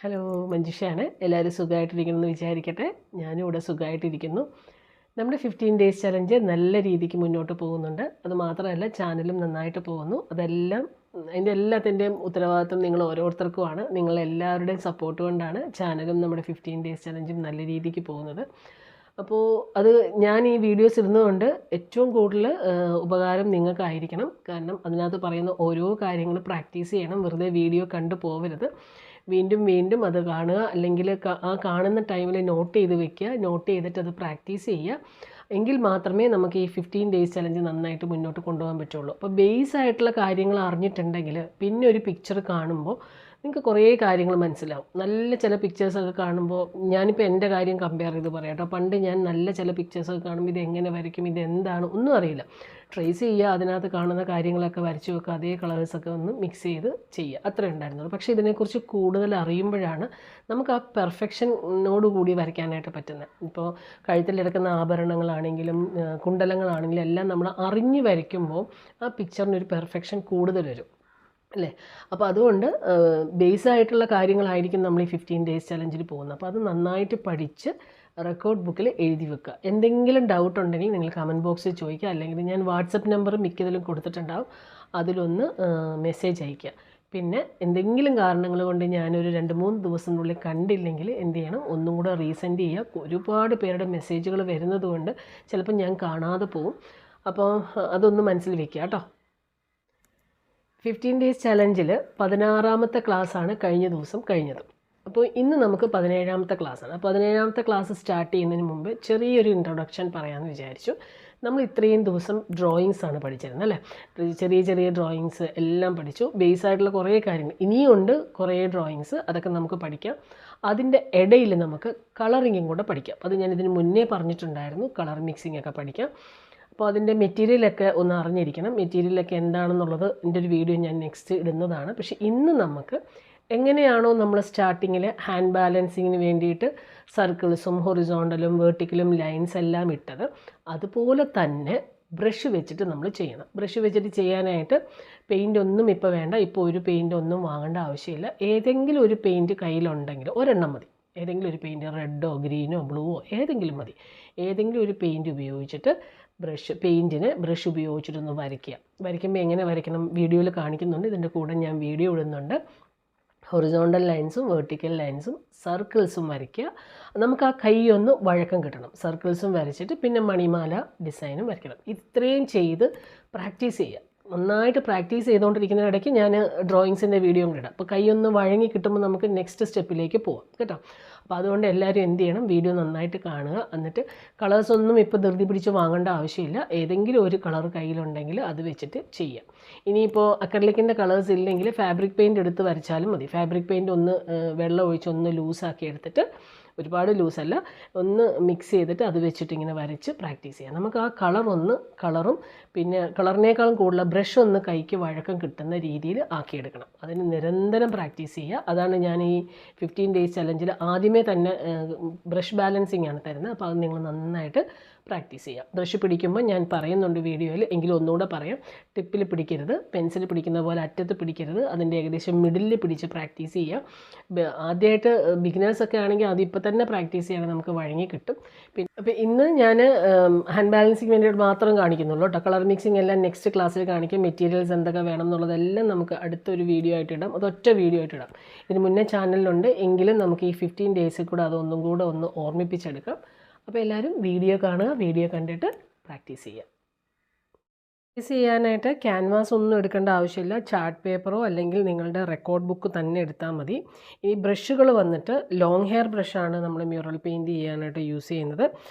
Hello, മഞ്ജുഷയാണ്. എല്ലാവരും സുഖമായിട്ടിരിക്കണമെന്ന് വിചാരിക്കട്ടെ. ഞാനും ഇവിടെ സുഖമായിട്ടിരിക്കുന്നു. നമ്മുടെ 15 ഡേയ്സ് ചലഞ്ച് നല്ല രീതിക്ക് മുന്നോട്ട് പോകുന്നുണ്ട്. അത് മാത്രമല്ല, ചാനലും നന്നായിട്ട് പോകുന്നു. അതെല്ലാം അതിൻ്റെ എല്ലാത്തിൻ്റെയും ഉത്തരവാദിത്വം നിങ്ങൾ ഓരോരുത്തർക്കുമാണ്. നിങ്ങളെല്ലാവരുടെയും സപ്പോർട്ട് കൊണ്ടാണ് ചാനലും നമ്മുടെ 15 ഡേയ്സ് ചലഞ്ചും നല്ല രീതിക്ക് പോകുന്നത്. അപ്പോൾ അത് ഞാൻ ഈ വീഡിയോസ് ഇടുന്നതുകൊണ്ട് ഏറ്റവും കൂടുതൽ ഉപകാരം നിങ്ങൾക്കായിരിക്കണം. കാരണം അതിനകത്ത് പറയുന്ന ഓരോ കാര്യങ്ങൾ പ്രാക്ടീസ് ചെയ്യണം. വെറുതെ വീഡിയോ കണ്ടു പോകരുത്. വീണ്ടും വീണ്ടും അത് കാണുക, അല്ലെങ്കിൽ ആ കാണുന്ന ടൈമിൽ നോട്ട് ചെയ്ത് വെക്കുക. നോട്ട് ചെയ്തിട്ട് അത് പ്രാക്ടീസ് ചെയ്യുക. എങ്കിൽ മാത്രമേ നമുക്ക് ഈ 15 ഡേയ്സ് ചലഞ്ച് നന്നായിട്ട് മുന്നോട്ട് കൊണ്ടുപോകാൻ പറ്റുള്ളൂ. അപ്പോൾ ബേസ് ആയിട്ടുള്ള കാര്യങ്ങൾ അറിഞ്ഞിട്ടുണ്ടെങ്കിൽ പിന്നെ ഒരു പിക്ചർ കാണുമ്പോൾ നിങ്ങൾക്ക് കുറേ കാര്യങ്ങൾ മനസ്സിലാവും. നല്ല ചില പിക്ചേഴ്സൊക്കെ കാണുമ്പോൾ, ഞാനിപ്പോൾ എൻ്റെ കാര്യം കമ്പയർ ചെയ്ത് പറയാം കേട്ടോ. പണ്ട് ഞാൻ നല്ല ചില പിക്ചേഴ്സൊക്കെ കാണുമ്പോൾ ഇത് എങ്ങനെ വരയ്ക്കും, ഇതെന്താണ് ഒന്നും അറിയില്ല. ട്രേസ് ചെയ്യുക, അതിനകത്ത് കാണുന്ന കാര്യങ്ങളൊക്കെ വരച്ച് വെക്കുക, അതേ കളേഴ്സൊക്കെ ഒന്ന് മിക്സ് ചെയ്ത് ചെയ്യുക, അത്രേ ഉണ്ടായിരുന്നുള്ളൂ. പക്ഷേ ഇതിനെക്കുറിച്ച് കൂടുതൽ അറിയുമ്പോഴാണ് നമുക്ക് ആ പെർഫെക്ഷനോട് കൂടി വരയ്ക്കാനായിട്ട് പറ്റുന്നത്. ഇപ്പോൾ കഴുത്തിലെടുക്കുന്ന ആഭരണങ്ങളാണെങ്കിലും കുണ്ടലങ്ങളാണെങ്കിലും എല്ലാം നമ്മൾ അറിഞ്ഞ് വരയ്ക്കുമ്പോൾ ആ പിക്ചറിനൊരു പെർഫെക്ഷൻ കൂടുതൽ വരും അല്ലേ. അപ്പോൾ അതുകൊണ്ട് ബേസായിട്ടുള്ള കാര്യങ്ങളായിരിക്കും നമ്മൾ ഈ 15 ഡേയ്സ് ചലഞ്ചിൽ പോകുന്നത്. അപ്പോൾ അത് നന്നായിട്ട് പഠിച്ച് റെക്കോർഡ് ബുക്കിൽ എഴുതി വെക്കുക. എന്തെങ്കിലും ഡൗട്ട് ഉണ്ടെങ്കിൽ നിങ്ങൾ കമൻറ്റ് ബോക്സിൽ ചോദിക്കുക, അല്ലെങ്കിൽ ഞാൻ വാട്സപ്പ് നമ്പർ മിക്കതിലും കൊടുത്തിട്ടുണ്ടാവും, അതിലൊന്ന് മെസ്സേജ് അയയ്ക്കുക. പിന്നെ എന്തെങ്കിലും കാരണങ്ങൾ കൊണ്ട് ഞാനൊരു 2-3 ദിവസത്തിനുള്ളിൽ കണ്ടില്ലെങ്കിൽ എന്ത് ചെയ്യണം, ഒന്നും കൂടെ റീസെൻഡ് ചെയ്യുക. ഒരുപാട് പേരുടെ മെസ്സേജുകൾ വരുന്നത് കൊണ്ട് ചിലപ്പോൾ ഞാൻ കാണാതെ പോവും. അപ്പോൾ അതൊന്ന് മനസ്സിൽ വെക്കുക കേട്ടോ. 15 ഡേയ്സ് ചലഞ്ചിൽ 16ാമത്തെ ക്ലാസ്സാണ് കഴിഞ്ഞ ദിവസം കഴിഞ്ഞത്. അപ്പോൾ ഇന്ന് നമുക്ക് 17ാമത്തെ ക്ലാസ്സാണ്. 17ാമത്തെ ക്ലാസ് സ്റ്റാർട്ട് ചെയ്യുന്നതിന് മുമ്പ് ചെറിയൊരു ഇൻട്രൊഡക്ഷൻ പറയാമെന്ന് വിചാരിച്ചു. നമ്മൾ ഇത്രയും ദിവസം ഡ്രോയിങ്സ് ആണ് പഠിച്ചിരുന്നത് അല്ലേ. ചെറിയ ചെറിയ ഡ്രോയിങ്സ് എല്ലാം പഠിച്ചു. ബേസ് ആയിട്ടുള്ള കുറേ കാര്യങ്ങൾ ഇനിയുണ്ട്, കുറേ ഡ്രോയിങ്സ്, അതൊക്കെ നമുക്ക് പഠിക്കാം. അതിൻ്റെ ഇടയിൽ നമുക്ക് കളറിങ്ങും കൂടെ പഠിക്കാം. അത് ഞാൻ ഇതിന് മുന്നേ പറഞ്ഞിട്ടുണ്ടായിരുന്നു, കളർ മിക്സിംഗ് ഒക്കെ പഠിക്കാം. അപ്പോൾ അതിൻ്റെ മെറ്റീരിയലൊക്കെ ഒന്ന് അറിഞ്ഞിരിക്കണം. മെറ്റീരിയലൊക്കെ എന്താണെന്നുള്ളത് എൻ്റെ ഒരു വീഡിയോ ഞാൻ നെക്സ്റ്റ് ഇടുന്നതാണ്. പക്ഷേ ഇന്ന് നമുക്ക് എങ്ങനെയാണോ നമ്മൾ സ്റ്റാർട്ടിങ്ങിൽ ഹാൻഡ് ബാലൻസിങ്ങിന് വേണ്ടിയിട്ട് സർക്കിൾസും ഹൊറിസോണ്ടലും വെർട്ടിക്കലും ലൈൻസ് എല്ലാം ഇട്ടത്, അതുപോലെ തന്നെ ബ്രഷ് വെച്ചിട്ട് നമ്മൾ ചെയ്യണം. ബ്രഷ് വെച്ചിട്ട് ചെയ്യാനായിട്ട് പെയിൻ്റ് ഒന്നും ഇപ്പോൾ വേണ്ട. ഇപ്പോൾ ഒരു പെയിൻ്റ് ഒന്നും വാങ്ങേണ്ട ആവശ്യമില്ല. ഏതെങ്കിലും ഒരു പെയിൻറ്റ് കയ്യിലുണ്ടെങ്കിൽ ഒരെണ്ണം മതി. ഏതെങ്കിലും ഒരു പെയിൻറ്റ്, റെഡോ ഗ്രീനോ ബ്ലൂവോ ഏതെങ്കിലും മതി. ഏതെങ്കിലും ഒരു പെയിൻറ്റ് ഉപയോഗിച്ചിട്ട് പെയിൻറ്റിന് ബ്രഷ് ഉപയോഗിച്ചിട്ടൊന്ന് വരയ്ക്കുക. വരയ്ക്കുമ്പോൾ എങ്ങനെ വരയ്ക്കണം വീഡിയോയിൽ കാണിക്കുന്നുണ്ട്. ഇതിൻ്റെ കൂടെ ഞാൻ വീഡിയോ ഇടുന്നുണ്ട്. ഹൊറിസോണ്ടൽ ലൈൻസും വെർട്ടിക്കൽ ലൈൻസും സർക്കിൾസും വരയ്ക്കുക. നമുക്ക് ആ കൈ ഒന്ന് വഴക്കം കിട്ടണം. സർക്കിൾസും വരച്ചിട്ട് പിന്നെ മണിമാല ഡിസൈനും വരയ്ക്കണം. ഇത്രയും ചെയ്ത് പ്രാക്ടീസ് ചെയ്യുക. നന്നായിട്ട് പ്രാക്ടീസ് ചെയ്തുകൊണ്ടിരിക്കുന്നതിനിടയ്ക്ക് ഞാൻ ഡ്രോയിങ്സിൻ്റെ വീഡിയോ കൂടെ ഇടാം. അപ്പോൾ കൈ ഒന്ന് വഴങ്ങി കിട്ടുമ്പോൾ നമുക്ക് നെക്സ്റ്റ് സ്റ്റെപ്പിലേക്ക് പോവാം കേട്ടോ. അപ്പോൾ അതുകൊണ്ട് എല്ലാവരും എന്ത് ചെയ്യണം, വീഡിയോ നന്നായിട്ട് കാണുക. എന്നിട്ട് കളേഴ്സൊന്നും ഇപ്പോൾ ധൃതി പിടിച്ച് വാങ്ങേണ്ട ആവശ്യമില്ല. ഏതെങ്കിലും ഒരു കളർ കയ്യിലുണ്ടെങ്കിൽ അത് വെച്ചിട്ട് ചെയ്യാം. ഇനിയിപ്പോൾ അക്രലിക്കിൻ്റെ കളേഴ്സ് ഇല്ലെങ്കിൽ ഫാബ്രിക് പെയിൻറ്റ് എടുത്ത് വരച്ചാലും മതി. ഫാബ്രിക് പെയിൻറ്റ് ഒന്ന് വെള്ളം ഒഴിച്ച് ഒന്ന് ലൂസാക്കി എടുത്തിട്ട്, ഒരുപാട് ലൂസല്ല, ഒന്ന് മിക്സ് ചെയ്തിട്ട് അത് വെച്ചിട്ട് ഇങ്ങനെ വരച്ച് പ്രാക്ടീസ് ചെയ്യാം. നമുക്ക് ആ കളറും പിന്നെ കളറിനേക്കാളും കൂടുതൽ ബ്രഷ് ഒന്ന് കൈക്ക് വഴക്കം കിട്ടുന്ന രീതിയിൽ ആക്കിയെടുക്കണം. അതിന് നിരന്തരം പ്രാക്ടീസ് ചെയ്യുക. അതാണ് ഞാൻ ഈ 15 ഡേയ്സ് ചലഞ്ചിൽ ആദ്യമേ തന്നെ ബ്രഷ് ബാലൻസിങ് ആണ് തരുന്നത്. അപ്പോൾ അത് നിങ്ങൾ നന്നായിട്ട് പ്രാക്ടീസ് ചെയ്യുക. ബ്രഷ് പിടിക്കുമ്പോൾ ഞാൻ പറയുന്നുണ്ട് വീഡിയോയിൽ, എങ്കിലും ഒന്നുകൂടെ പറയാം. ടിപ്പിൽ പിടിക്കരുത്, പെൻസിൽ പിടിക്കുന്ന പോലെ അറ്റത്ത് പിടിക്കരുത്. അതിൻ്റെ ഏകദേശം മിഡിലിൽ പിടിച്ച് പ്രാക്ടീസ് ചെയ്യുക. ആദ്യമായിട്ട് ബിഗിനേഴ്സൊക്കെ ആണെങ്കിൽ അതിപ്പോൾ തന്നെ പ്രാക്ടീസ് ചെയ്യണം, നമുക്ക് വഴങ്ങി കിട്ടും. പിന്നെ അപ്പോൾ ഇന്ന് ഞാൻ ഹാൻഡ് ബാലൻസിങ് വേണ്ടിയിട്ട് മാത്രം കാണിക്കുന്നുള്ളൂ കേട്ടോ. കളർ മിക്സിങ് എല്ലാം നെക്സ്റ്റ് ക്ലാസ്സിൽ കാണിക്കും. മെറ്റീരിയൽസ് എന്തൊക്കെ വേണം എന്നുള്ളതെല്ലാം നമുക്ക് അടുത്തൊരു വീഡിയോ ആയിട്ട് ഇടാം. അതൊറ്റ വീഡിയോ ആയിട്ട് ഇടാം. ഇതിന് മുന്നേ ചാനലിലുണ്ട്, എങ്കിലും നമുക്ക് ഈ 15 ഡേയ്സിൽ കൂടെ അതൊന്നും കൂടെ ഒന്ന് ഓർമ്മിപ്പിച്ചെടുക്കാം. അപ്പോൾ എല്ലാവരും വീഡിയോ കാണുക, വീഡിയോ കണ്ടിട്ട് പ്രാക്ടീസ് ചെയ്യുക. പ്രാക്ടീസ് ചെയ്യാനായിട്ട് ക്യാൻവാസ് ഒന്നും എടുക്കേണ്ട ആവശ്യമില്ല. ചാർട്ട് പേപ്പറോ അല്ലെങ്കിൽ നിങ്ങളുടെ റെക്കോർഡ് ബുക്ക് തന്നെ എടുത്താൽ മതി. ഈ ബ്രഷുകൾ വന്നിട്ട് ലോങ് ഹെയർ ബ്രഷാണ് നമ്മൾ മ്യൂറൽ പെയിൻറ്റ് ചെയ്യാനായിട്ട് യൂസ് ചെയ്യുന്നത്.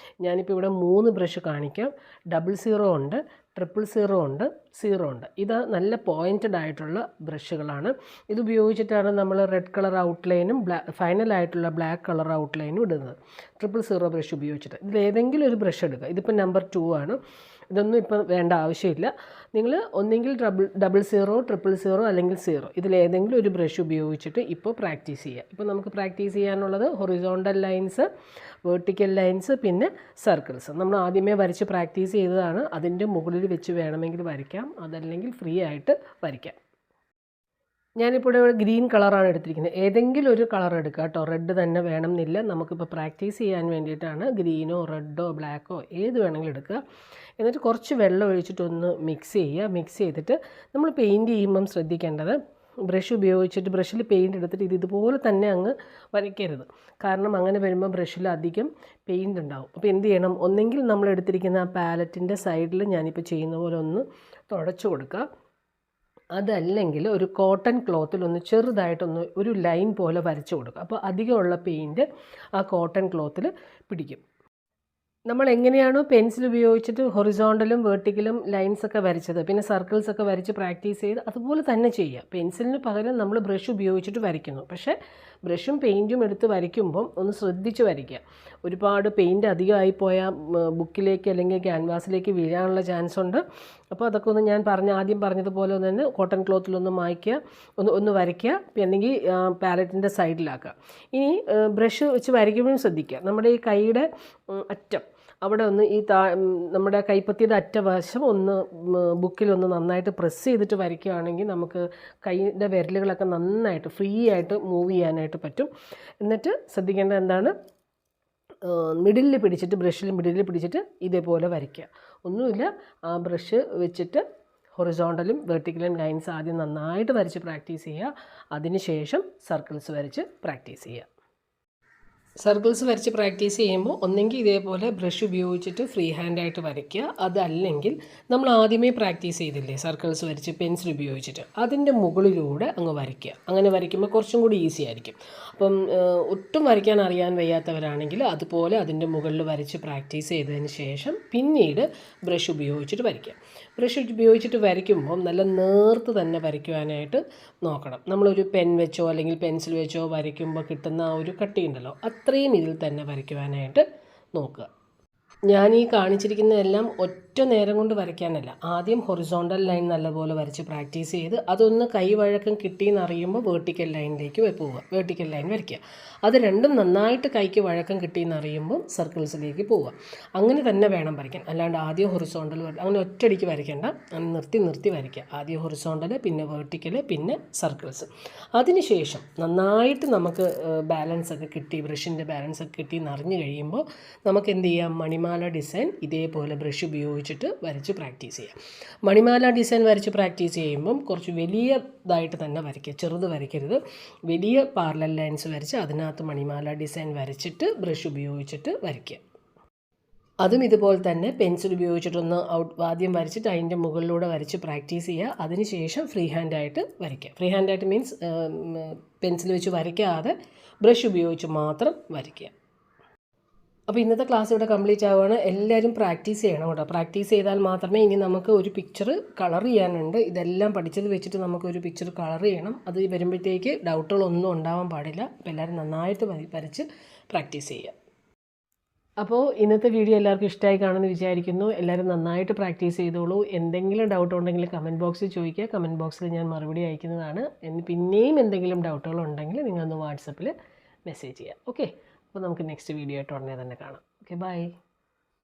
ഞാനിപ്പോൾ ഇവിടെ 3 ബ്രഷ് കാണിക്കാം. 00 ഉണ്ട്, 000 ഉണ്ട്, 0 ഉണ്ട്. ഇത് നല്ല പോയിൻറ്റഡ് ആയിട്ടുള്ള ബ്രഷുകളാണ്. ഇത് ഉപയോഗിച്ചിട്ടാണ് നമ്മൾ റെഡ് കളർ ഔട്ട്ലൈനും ഫൈനലായിട്ടുള്ള ബ്ലാക്ക് കളർ ഔട്ട്ലൈനും ഇടുന്നത്. 000 ബ്രഷ് ഉപയോഗിച്ചിട്ട് ഇതിലേതെങ്കിലും ഒരു ബ്രഷ് എടുക്കുക. ഇതിപ്പോൾ നമ്പർ 2 ആണ്. ഇതൊന്നും ഇപ്പം വേണ്ട ആവശ്യമില്ല. നിങ്ങൾ ഒന്നെങ്കിൽ 00, 000 അല്ലെങ്കിൽ 0, ഇതിലേതെങ്കിലും ഒരു ബ്രഷ് ഉപയോഗിച്ചിട്ട് ഇപ്പോൾ പ്രാക്ടീസ് ചെയ്യുക. ഇപ്പോൾ നമുക്ക് പ്രാക്ടീസ് ചെയ്യാനുള്ളത് ഹൊറിസോണ്ടൽ ലൈൻസ്, വെർട്ടിക്കൽ ലൈൻസ്, പിന്നെ സർക്കിൾസ്. നമ്മൾ ആദ്യമേ വരച്ച് പ്രാക്ടീസ് ചെയ്തതാണ്. അതിൻ്റെ മുകളിൽ വെച്ച് വേണമെങ്കിൽ വരയ്ക്കാം, അതല്ലെങ്കിൽ ഫ്രീ ആയിട്ട് വരയ്ക്കാം. ഞാനിപ്പോൾ ഇവിടെ ഗ്രീൻ കളറാണ് എടുത്തിരിക്കുന്നത്. ഏതെങ്കിലും ഒരു കളർ എടുക്കുക കേട്ടോ, റെഡ് തന്നെ വേണം എന്നില്ല. നമുക്കിപ്പോൾ പ്രാക്ടീസ് ചെയ്യാൻ വേണ്ടിയിട്ടാണ് ഗ്രീനോ റെഡോ ബ്ലാക്കോ ഏത് വേണമെങ്കിലും എടുക്കുക. എന്നിട്ട് കുറച്ച് വെള്ളം ഒഴിച്ചിട്ടൊന്ന് മിക്സ് ചെയ്യുക. മിക്സ് ചെയ്തിട്ട് നമ്മൾ പെയിൻറ്റ് ചെയ്യുമ്പം ശ്രദ്ധിക്കേണ്ടത് ബ്രഷ് ഉപയോഗിച്ചിട്ട് ബ്രഷിൽ പെയിൻറ്റ് എടുത്തിട്ട് ഇതുപോലെ തന്നെ അങ്ങ് വരയ്ക്കരുത്. കാരണം അങ്ങനെ വരുമ്പോൾ ബ്രഷിൽ അധികം പെയിൻറ്റ് ഉണ്ടാവും. അപ്പോൾ എന്ത് ചെയ്യണം, ഒന്നെങ്കിൽ നമ്മൾ എടുത്തിരിക്കുന്ന ആ പാലറ്റിൻ്റെ സൈഡിൽ ഞാനിപ്പോൾ ചെയ്യുന്ന പോലെ ഒന്ന് തുടച്ചു കൊടുക്കുക. അതല്ലെങ്കിൽ ഒരു കോട്ടൺ ക്ലോത്തിൽ ഒന്ന് ചെറുതായിട്ടൊന്ന് ഒരു ലൈൻ പോലെ വരച്ചു കൊടുക്കുക. അപ്പോൾ അധികമുള്ള പെയിൻറ്റ് ആ കോട്ടൺ ക്ലോത്തിൽ പിടിക്കും. നമ്മൾ എങ്ങനെയാണോ പെൻസിൽ ഉപയോഗിച്ചിട്ട് ഹൊറിസോണ്ടലും വെർട്ടിക്കലും ലൈൻസൊക്കെ വരച്ചത്, പിന്നെ സർക്കിൾസൊക്കെ വരച്ച് പ്രാക്ടീസ് ചെയ്ത് അതുപോലെ തന്നെ ചെയ്യുക. പെൻസിലിന് പകരം നമ്മൾ ബ്രഷ് ഉപയോഗിച്ചിട്ട് വരയ്ക്കുന്നു. പക്ഷേ ബ്രഷും പെയിൻറ്റും എടുത്ത് വരയ്ക്കുമ്പം ഒന്ന് ശ്രദ്ധിച്ച് വരയ്ക്കുക. ഒരുപാട് പെയിൻറ്റ് അധികമായി പോയാൽ ബുക്കിലേക്ക് അല്ലെങ്കിൽ ക്യാൻവാസിലേക്ക് വീഴാനുള്ള ചാൻസ് ഉണ്ട്. അപ്പോൾ അതൊക്കെ ഒന്ന് ഞാൻ ആദ്യം പറഞ്ഞതുപോലെ തന്നെ കോട്ടൺ ക്ലോത്തിലൊന്ന് മായ്ക്കുക, ഒന്ന് വരയ്ക്കുക, അല്ലെങ്കിൽ പാലറ്റിൻ്റെ സൈഡിലാക്കുക. ഇനി ബ്രഷ് വെച്ച് വരയ്ക്കുമ്പോഴും ശ്രദ്ധിക്കുക, നമ്മുടെ ഈ കൈയുടെ അറ്റം അവിടെ ഒന്ന് നമ്മുടെ കൈപ്പത്തിയുടെ അറ്റവശം ഒന്ന് ബുക്കിലൊന്ന് നന്നായിട്ട് പ്രസ് ചെയ്തിട്ട് വരയ്ക്കുകയാണെങ്കിൽ നമുക്ക് കൈയുടെ വിരലുകളൊക്കെ നന്നായിട്ട് ഫ്രീ ആയിട്ട് മൂവ് ചെയ്യാനായിട്ട് പറ്റും. എന്നിട്ട് ശ്രദ്ധിക്കേണ്ടത് എന്താണ്, മിഡിലിൽ പിടിച്ചിട്ട് ബ്രഷിൽ മിഡിലിൽ പിടിച്ചിട്ട് ഇതേപോലെ വരയ്ക്കുക. ഒന്നുമില്ല, ആ ബ്രഷ് വെച്ചിട്ട് ഹൊറിസോണ്ടലും വെർട്ടിക്കലും ലൈൻസ് ആദ്യം നന്നായിട്ട് വരച്ച് പ്രാക്ടീസ് ചെയ്യുക. അതിനുശേഷം സർക്കിൾസ് വരച്ച് പ്രാക്ടീസ് ചെയ്യുക. സർക്കിൾസ് വരച്ച് പ്രാക്ടീസ് ചെയ്യുമ്പോൾ ഒന്നെങ്കിൽ ഇതേപോലെ ബ്രഷ് ഉപയോഗിച്ചിട്ട് ഫ്രീ ഹാൻഡായിട്ട് വരയ്ക്കുക. അതല്ലെങ്കിൽ നമ്മൾ ആദ്യമേ പ്രാക്ടീസ് ചെയ്തില്ലേ സർക്കിൾസ് വരച്ച് പെൻസിൽ ഉപയോഗിച്ചിട്ട്, അതിൻ്റെ മുകളിലൂടെ അങ്ങ് വരയ്ക്കുക. അങ്ങനെ വരയ്ക്കുമ്പോൾ കുറച്ചും കൂടി ഈസി ആയിരിക്കും. അപ്പം ഒട്ടും വരയ്ക്കാൻ അറിയാൻ വയ്യാത്തവരാണെങ്കിൽ അതുപോലെ അതിൻ്റെ മുകളിൽ വരച്ച് പ്രാക്ടീസ് ചെയ്തതിന് ശേഷം പിന്നീട് ബ്രഷ് ഉപയോഗിച്ചിട്ട് വരയ്ക്കുക. ബ്രഷ് ഉപയോഗിച്ചിട്ട് വരയ്ക്കുമ്പോൾ നല്ല നേർത്ത് തന്നെ വരയ്ക്കുവാനായിട്ട് നോക്കണം. നമ്മളൊരു പെൻ വെച്ചോ അല്ലെങ്കിൽ പെൻസിൽ വെച്ചോ വരയ്ക്കുമ്പോൾ കിട്ടുന്ന ആ ഒരു കട്ടിയുണ്ടല്ലോ, അത്രയും ഇതിൽ തന്നെ വരയ്ക്കുവാനായിട്ട് നോക്കുക. ഞാൻ ഈ കാണിച്ചിരിക്കുന്നതെല്ലാം ഒറ്റ നേരം കൊണ്ട് വരയ്ക്കാനല്ല. ആദ്യം ഹൊറിസോണ്ടൽ ലൈൻ നല്ലപോലെ വരച്ച് പ്രാക്ടീസ് ചെയ്ത് അതൊന്ന് കൈവഴക്കം കിട്ടിയെന്ന് അറിയുമ്പോൾ വേർട്ടിക്കൽ ലൈനിലേക്ക് പോവുക, വേർട്ടിക്കൽ ലൈൻ വരയ്ക്കുക. അത് രണ്ടും നന്നായിട്ട് കൈക്ക് വഴക്കം കിട്ടിയെന്ന് അറിയുമ്പോൾ സർക്കിൾസിലേക്ക് പോവുക. അങ്ങനെ തന്നെ വേണം വരയ്ക്കാൻ. അല്ലാണ്ട് ആദ്യം ഹൊറിസോണ്ടൽ അങ്ങനെ ഒറ്റയടിക്ക് വരയ്ക്കേണ്ട, നിർത്തി വരയ്ക്കുക. ആദ്യം ഹൊറിസോണ്ടൽ, പിന്നെ വേർട്ടിക്കൽ, പിന്നെ സർക്കിൾസ്. അതിനുശേഷം നന്നായിട്ട് നമുക്ക് ബാലൻസൊക്കെ കിട്ടി, ബ്രഷിൻ്റെ ബാലൻസൊക്കെ കിട്ടി എന്നറിഞ്ഞു കഴിയുമ്പോൾ നമുക്ക് എന്ത് ചെയ്യാം, മണിമാല ഡിസൈൻ ഇതേപോലെ ബ്രഷ് ഉപയോഗിച്ചിട്ട് വരച്ച് പ്രാക്ടീസ് ചെയ്യാം. മണിമാല ഡിസൈൻ വരച്ച് പ്രാക്ടീസ് ചെയ്യുമ്പം കുറച്ച് വലിയതായിട്ട് തന്നെ വരയ്ക്കുക, ചെറുത് വരയ്ക്കരുത്. വലിയ പാരലൽ ലൈൻസ് വരച്ച് അതിനകത്ത് മണിമാല ഡിസൈൻ വരച്ചിട്ട് ബ്രഷ് ഉപയോഗിച്ചിട്ട് വരയ്ക്കുക. അതും ഇതുപോലെ തന്നെ പെൻസിൽ ഉപയോഗിച്ചിട്ടൊന്ന് ആദ്യം വരച്ചിട്ട് അതിൻ്റെ മുകളിലൂടെ വരച്ച് പ്രാക്ടീസ് ചെയ്യുക. അതിനുശേഷം ഫ്രീ ഹാൻഡായിട്ട് വരയ്ക്കുക. ഫ്രീ ഹാൻഡായിട്ട് മീൻസ് പെൻസിൽ വെച്ച് വരയ്ക്കാതെ ബ്രഷ് ഉപയോഗിച്ച് മാത്രം വരയ്ക്കുക. അപ്പോൾ ഇന്നത്തെ ക്ലാസ് ഇവിടെ കംപ്ലീറ്റ് ആവുകയാണ്. എല്ലാവരും പ്രാക്ടീസ് ചെയ്യണം കേട്ടോ. പ്രാക്ടീസ് ചെയ്താൽ മാത്രമേ ഇനി നമുക്ക് ഒരു പിക്ചർ കളർ ചെയ്യാനുണ്ട്. ഇതെല്ലാം പഠിച്ചത് വെച്ചിട്ട് നമുക്കൊരു പിക്ചർ കളർ ചെയ്യണം. അത് വരുമ്പോഴത്തേക്ക് ഡൗട്ടുകളൊന്നും ഉണ്ടാവാൻ പാടില്ല. അപ്പോൾ എല്ലാവരും നന്നായിട്ട് വരച്ച് പ്രാക്ടീസ് ചെയ്യുക. അപ്പോൾ ഇന്നത്തെ വീഡിയോ എല്ലാവർക്കും ഇഷ്ടമായി കാണുമെന്ന് വിചാരിക്കുന്നു. എല്ലാവരും നന്നായിട്ട് പ്രാക്ടീസ് ചെയ്തോളൂ. എന്തെങ്കിലും ഡൗട്ട് ഉണ്ടെങ്കിൽ കമൻറ്റ് ബോക്സിൽ ചോദിക്കുക. കമൻറ്റ് ബോക്സിൽ ഞാൻ മറുപടി അയക്കുന്നതാണ്. പിന്നെയും എന്തെങ്കിലും ഡൗട്ടുകളുണ്ടെങ്കിൽ നിങ്ങളൊന്ന് വാട്സപ്പിൽ മെസ്സേജ് ചെയ്യുക. ഓക്കെ, അപ്പോൾ നമുക്ക് നെക്സ്റ്റ് വീഡിയോ ആയിട്ട് ഉടനെ തന്നെ കാണാം. Okay, by.